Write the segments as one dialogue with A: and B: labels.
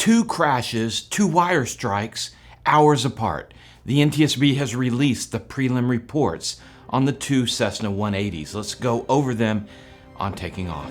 A: Two crashes, two wire strikes, hours apart. The NTSB has released the prelim reports on the two Cessna 180s. Let's go over them on taking off.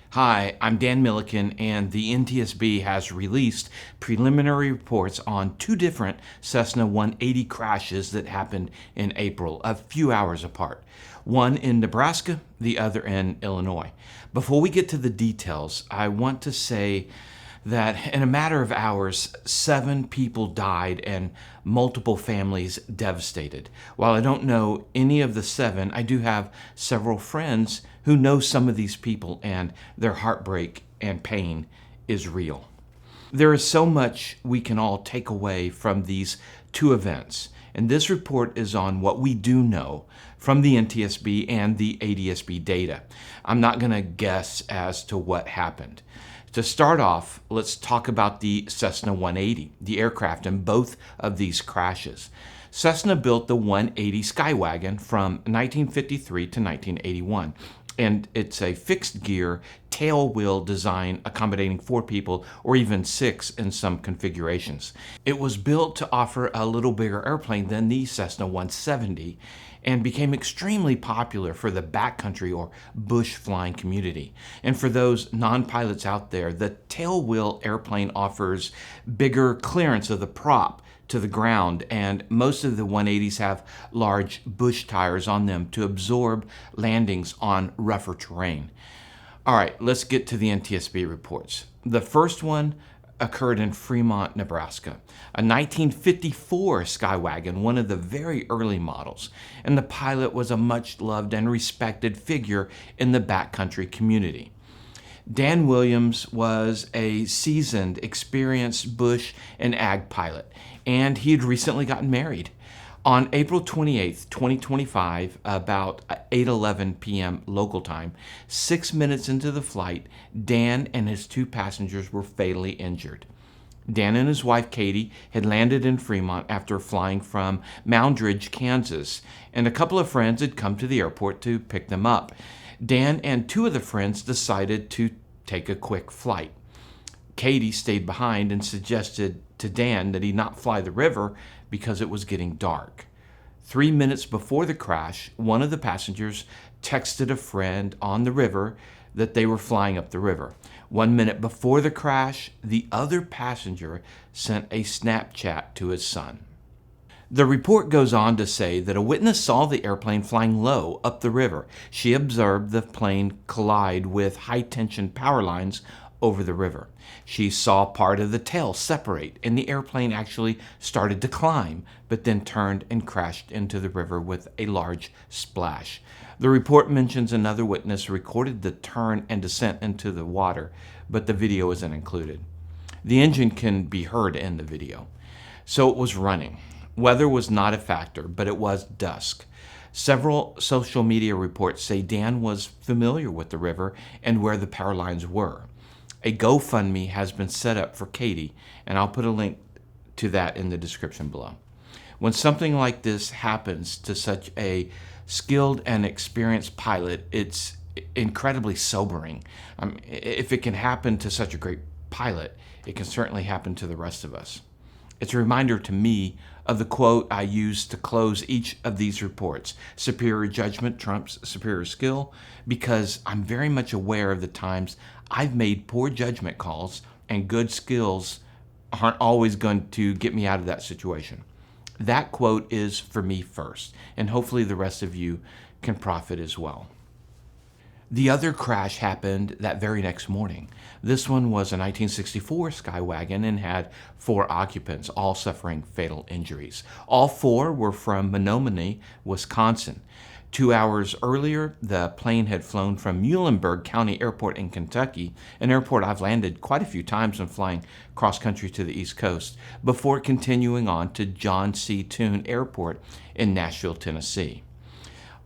A: Hi, I'm Dan Milliken, and the NTSB has released preliminary reports on two different Cessna 180 crashes that happened in April, a few hours apart. One in Nebraska, the other in Illinois. Before we get to the details, I want to say that in a matter of hours, 7 people died and multiple families devastated. While I don't know any of the 7, I do have several friends who know some of these people, and their heartbreak and pain is real. There is so much we can all take away from these two events, and this report is on what we do know from the NTSB and the ADSB data. I'm not going to guess as to what happened. To start off, let's talk about the Cessna 180, the aircraft in both of these crashes. Cessna built the 180 Skywagon from 1953 to 1981, and it's a fixed gear tail wheel design accommodating 4 people or even 6 in some configurations. It was built to offer a little bigger airplane than the Cessna 170 and became extremely popular for the backcountry or bush flying community. And for those non-pilots out there, the tailwheel airplane offers bigger clearance of the prop to the ground, and most of the 180s have large bush tires on them to absorb landings on rougher terrain. All right, let's get to the NTSB reports. The first one occurred in Fremont, Nebraska, a 1954 Skywagon, one of the very early models, and the pilot was a much loved and respected figure in the backcountry community. Dan Williams was a seasoned, experienced bush and ag pilot, and he had recently gotten married. On April 28, 2025, about 8:11 p.m. local time, 6 minutes into the flight, Dan and his 2 passengers were fatally injured. Dan and his wife, Katie, had landed in Fremont after flying from Moundridge, Kansas, and a couple of friends had come to the airport to pick them up. Dan and 2 of the friends decided to take a quick flight. Katie stayed behind and suggested to Dan that he not fly the river because it was getting dark. 3 minutes before the crash, one of the passengers texted a friend on the river that they were flying up the river. 1 minute before the crash, the other passenger sent a Snapchat to his son. The report goes on to say that a witness saw the airplane flying low up the river. She observed the plane collide with high-tension power lines over the river. She saw part of the tail separate, and the airplane actually started to climb, but then turned and crashed into the river with a large splash. The report mentions another witness recorded the turn and descent into the water, but the video isn't included. The engine can be heard in the video. So it was running. Weather was not a factor, but it was dusk. Several social media reports say Dan was familiar with the river and where the power lines were. A GoFundMe has been set up for Katie, and I'll put a link to that in the description below. When something like this happens to such a skilled and experienced pilot, it's incredibly sobering. If it can happen to such a great pilot, it can certainly happen to the rest of us. It's a reminder to me of the quote I use to close each of these reports: superior judgment trumps superior skill, because I'm very much aware of the times I've made poor judgment calls, and good skills aren't always going to get me out of that situation. That quote is for me first, and hopefully the rest of you can profit as well. The other crash happened that very next morning. This one was a 1964 Skywagon and had 4 occupants, all suffering fatal injuries. All 4 were from Menominee, Wisconsin. 2 hours earlier, the plane had flown from Muhlenberg County Airport in Kentucky, an airport I've landed quite a few times when flying cross-country to the East Coast, before continuing on to John C. Toone Airport in Nashville, Tennessee.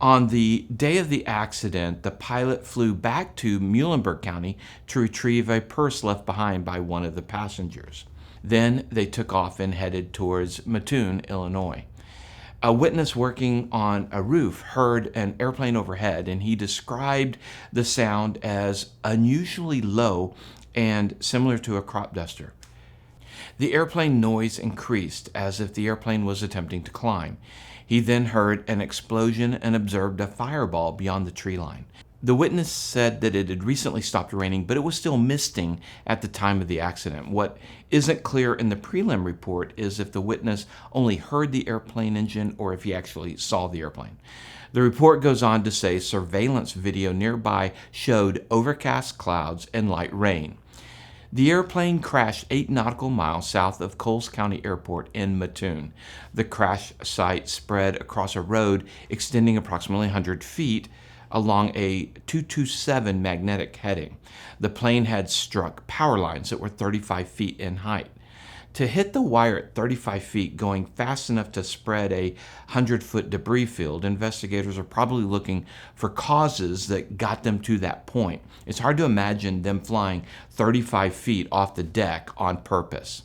A: On the day of the accident, the pilot flew back to Muhlenberg County to retrieve a purse left behind by one of the passengers. Then they took off and headed towards Mattoon, Illinois. A witness working on a roof heard an airplane overhead, and he described the sound as unusually low and similar to a crop duster. The airplane noise increased as if the airplane was attempting to climb. He then heard an explosion and observed a fireball beyond the tree line. The witness said that it had recently stopped raining, but it was still misting at the time of the accident. What isn't clear in the prelim report is if the witness only heard the airplane engine or if he actually saw the airplane. The report goes on to say surveillance video nearby showed overcast clouds and light rain. The airplane crashed 8 nautical miles south of Coles County Airport in Mattoon. The crash site spread across a road extending approximately 100 feet along a 227 magnetic heading. The plane had struck power lines that were 35 feet in height. To hit the wire at 35 feet going fast enough to spread a 100-foot debris field, investigators are probably looking for causes that got them to that point. It's hard to imagine them flying 35 feet off the deck on purpose.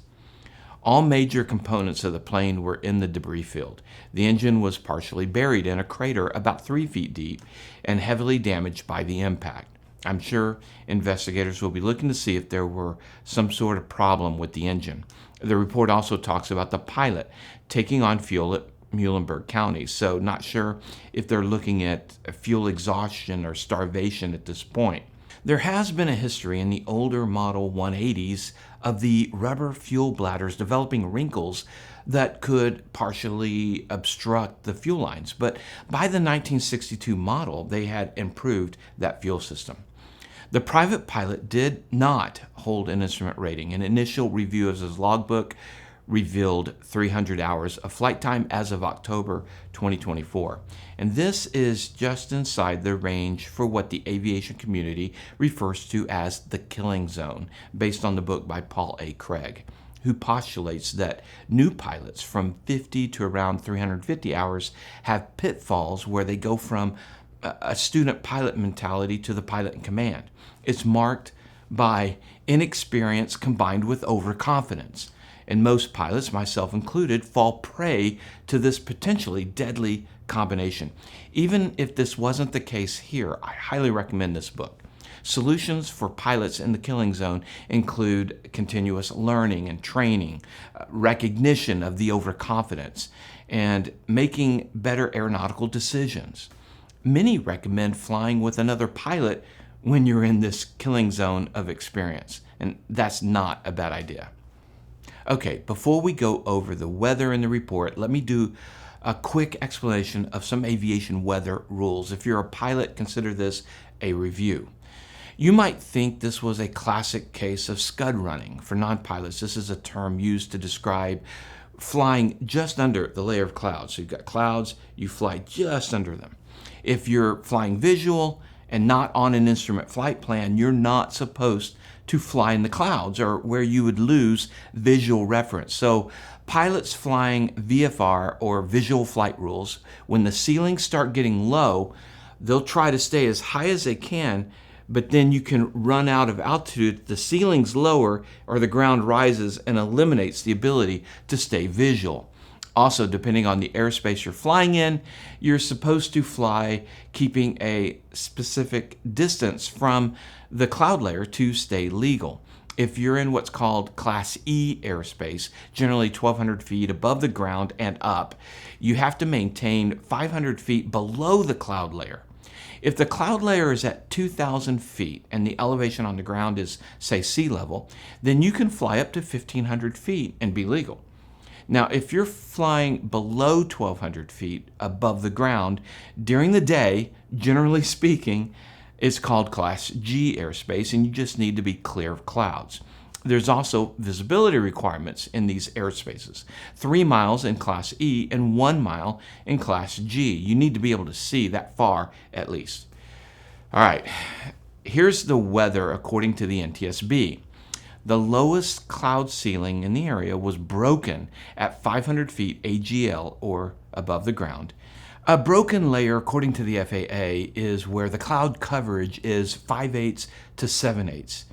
A: All major components of the plane were in the debris field. The engine was partially buried in a crater about 3 feet deep and heavily damaged by the impact. I'm sure investigators will be looking to see if there were some sort of problem with the engine. The report also talks about the pilot taking on fuel at Muhlenberg County, so not sure if they're looking at fuel exhaustion or starvation at this point. There has been a history in the older model 180s of the rubber fuel bladders developing wrinkles that could partially obstruct the fuel lines, but by the 1962 model, they had improved that fuel system. The private pilot did not hold an instrument rating. An initial review of his logbook revealed 300 hours of flight time as of October 2024. And this is just inside the range for what the aviation community refers to as the killing zone, based on the book by Paul A. Craig, who postulates that new pilots from 50 to around 350 hours have pitfalls where they go from a student pilot mentality to the pilot in command. It's marked by inexperience combined with overconfidence. And most pilots, myself included, fall prey to this potentially deadly combination. Even if this wasn't the case here, I highly recommend this book. Solutions for pilots in the killing zone include continuous learning and training, recognition of the overconfidence, and making better aeronautical decisions. Many recommend flying with another pilot when you're in this killing zone of experience, and that's not a bad idea. Okay, before we go over the weather in the report, let me do a quick explanation of some aviation weather rules. If you're a pilot, consider this a review. You might think this was a classic case of scud running. For non-pilots, this is a term used to describe flying just under the layer of clouds. So you've got clouds, you fly just under them. If you're flying visual and not on an instrument flight plan, you're not supposed to fly in the clouds or where you would lose visual reference. So pilots flying VFR or visual flight rules, when the ceilings start getting low, they'll try to stay as high as they can, but then you can run out of altitude. The ceiling's lower or the ground rises and eliminates the ability to stay visual. Also, depending on the airspace you're flying in, you're supposed to fly keeping a specific distance from the cloud layer to stay legal. If you're in what's called Class E airspace, generally 1,200 feet above the ground and up, you have to maintain 500 feet below the cloud layer. If the cloud layer is at 2,000 feet and the elevation on the ground is, say, sea level, then you can fly up to 1,500 feet and be legal. Now, if you're flying below 1,200 feet above the ground during the day, generally speaking, it's called Class G airspace, and you just need to be clear of clouds. There's also visibility requirements in these airspaces. 3 miles in Class E and 1 mile in Class G. You need to be able to see that far at least. All right, here's the weather according to the NTSB. The lowest cloud ceiling in the area was broken at 500 feet AGL or above the ground. A broken layer, according to the FAA, is where the cloud coverage is 5/8 to 7/8.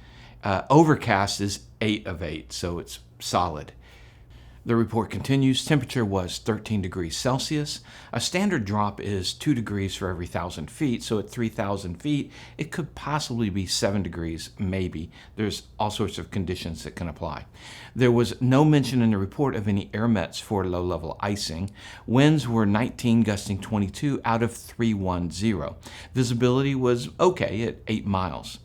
A: Overcast is 8 of 8, so it's solid. The report continues, temperature was 13 degrees Celsius. A standard drop is 2 degrees for every 1,000 feet, so at 3,000 feet, it could possibly be 7 degrees, maybe. There's all sorts of conditions that can apply. There was no mention in the report of any air mets for low-level icing. Winds were 19, gusting 22 out of 310. Visibility was okay at 8 miles.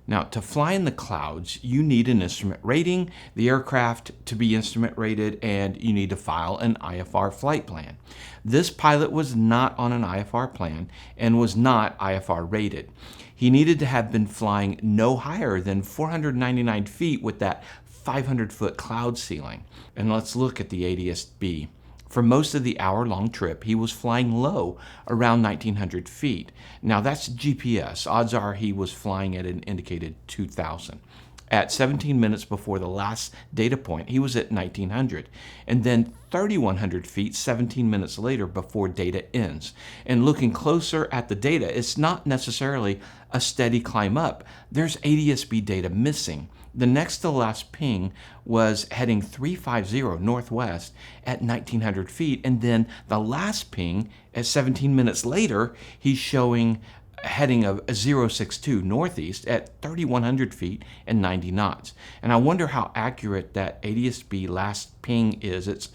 A: Now, to fly in the clouds, you need an instrument rating, the aircraft to be instrument rated, and you need to file an IFR flight plan. This pilot was not on an IFR plan and was not IFR rated. He needed to have been flying no higher than 499 feet with that 500-foot cloud ceiling. And let's look at the ADSB. For most of the hour-long trip, he was flying low, around 1,900 feet. Now, that's GPS. Odds are he was flying at an indicated 2,000. At 17 minutes before the last data point, he was at 1,900. And then 3,100 feet 17 minutes later before data ends. And looking closer at the data, it's not necessarily a steady climb up. There's ADSB data missing. The next to last ping was heading 350 northwest at 1,900 feet, and then the last ping at 17 minutes later, he's showing heading of 062 northeast at 3,100 feet and 90 knots. And I wonder how accurate that ADSB last ping is. It's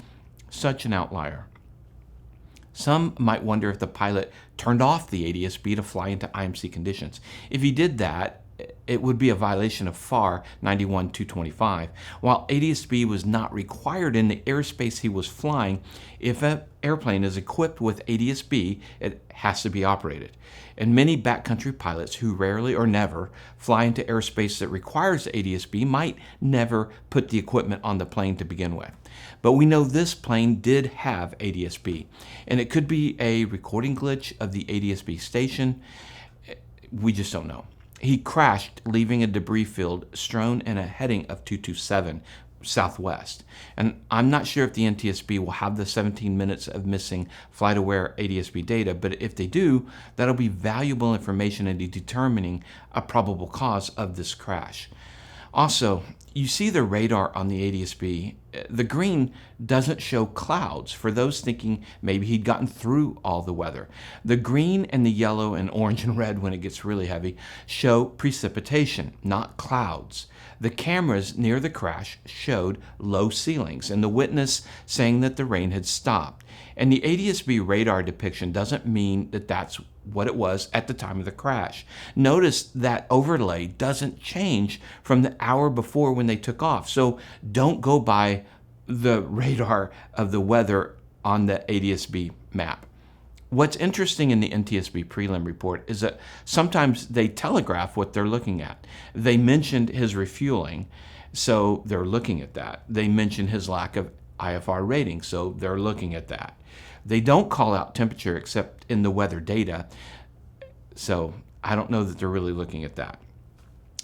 A: such an outlier. Some might wonder if the pilot turned off the ADSB to fly into IMC conditions. If he did that, it would be a violation of FAR 91-225. While ADSB was not required in the airspace he was flying, if an airplane is equipped with ADSB, it has to be operated. And many backcountry pilots who rarely or never fly into airspace that requires ADSB might never put the equipment on the plane to begin with. But we know this plane did have ADSB, and it could be a recording glitch of the ADSB station. We just don't know. He crashed, leaving a debris field strewn in a heading of 227 southwest. And I'm not sure if the NTSB will have the 17 minutes of missing flight-aware ADSB data, but if they do, that'll be valuable information in determining a probable cause of this crash. Also, you see the radar on the ADSB. The green doesn't show clouds for those thinking maybe he'd gotten through all the weather. The green and the yellow and orange and red when it gets really heavy show precipitation, not clouds. The cameras near the crash showed low ceilings and the witness saying that the rain had stopped. And the ADSB radar depiction doesn't mean that that's what it was at the time of the crash. Notice that overlay doesn't change from the hour before when they took off. So don't go by the radar of the weather on the ADSB map. What's interesting in the NTSB Prelim report is that sometimes they telegraph what they're looking at. They mentioned his refueling, so they're looking at that. They mentioned his lack of IFR rating, so they're looking at that. They don't call out temperature except in the weather data, so I don't know that they're really looking at that.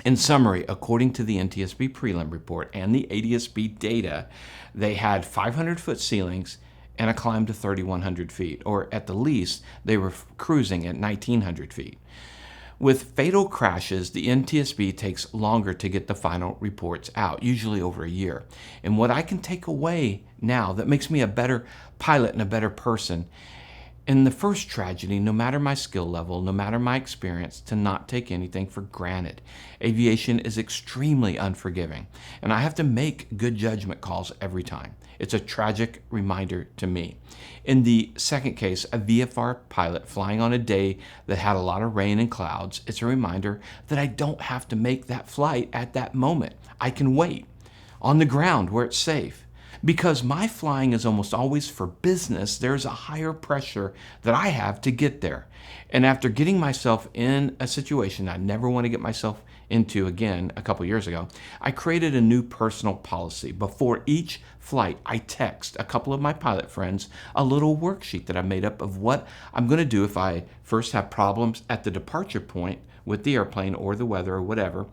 A: In summary, according to the NTSB Prelim report and the ADSB data, they had 500-foot ceilings and a climb to 3,100 feet, or at the least, they were cruising at 1,900 feet. With fatal crashes, the NTSB takes longer to get the final reports out, usually over a year. And what I can take away now that makes me a better pilot and a better person, in the first tragedy, no matter my skill level, no matter my experience, to not take anything for granted. Aviation is extremely unforgiving, and I have to make good judgment calls every time. It's a tragic reminder to me. In the second case, a VFR pilot flying on a day that had a lot of rain and clouds, it's a reminder that I don't have to make that flight at that moment. I can wait on the ground where it's safe. Because my flying is almost always for business, there's a higher pressure that I have to get there. And after getting myself in a situation I never want to get myself into again a couple years ago, I created a new personal policy. Before each flight, I text a couple of my pilot friends a little worksheet that I made up of what I'm going to do if I first have problems at the departure point with the airplane or the weather or whatever,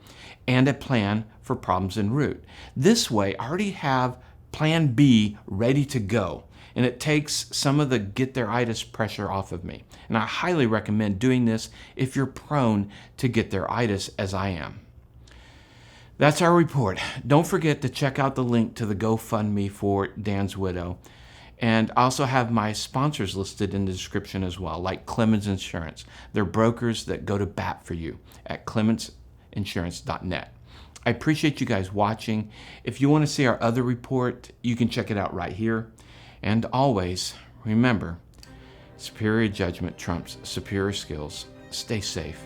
A: and a plan for problems en route. This way, I already have Plan B ready to go, and it takes some of the get-there-itis pressure off of me. And I highly recommend doing this if you're prone to get-there-itis as I am. That's our report. Don't forget to check out the link to the GoFundMe for Dan's widow. And I also have my sponsors listed in the description as well, like Clemens Insurance. They're brokers that go to bat for you at clemensinsurance.net. I appreciate you guys watching. If you want to see our other report, you can check it out right here. And always, remember, superior judgment trumps superior skills. Stay safe.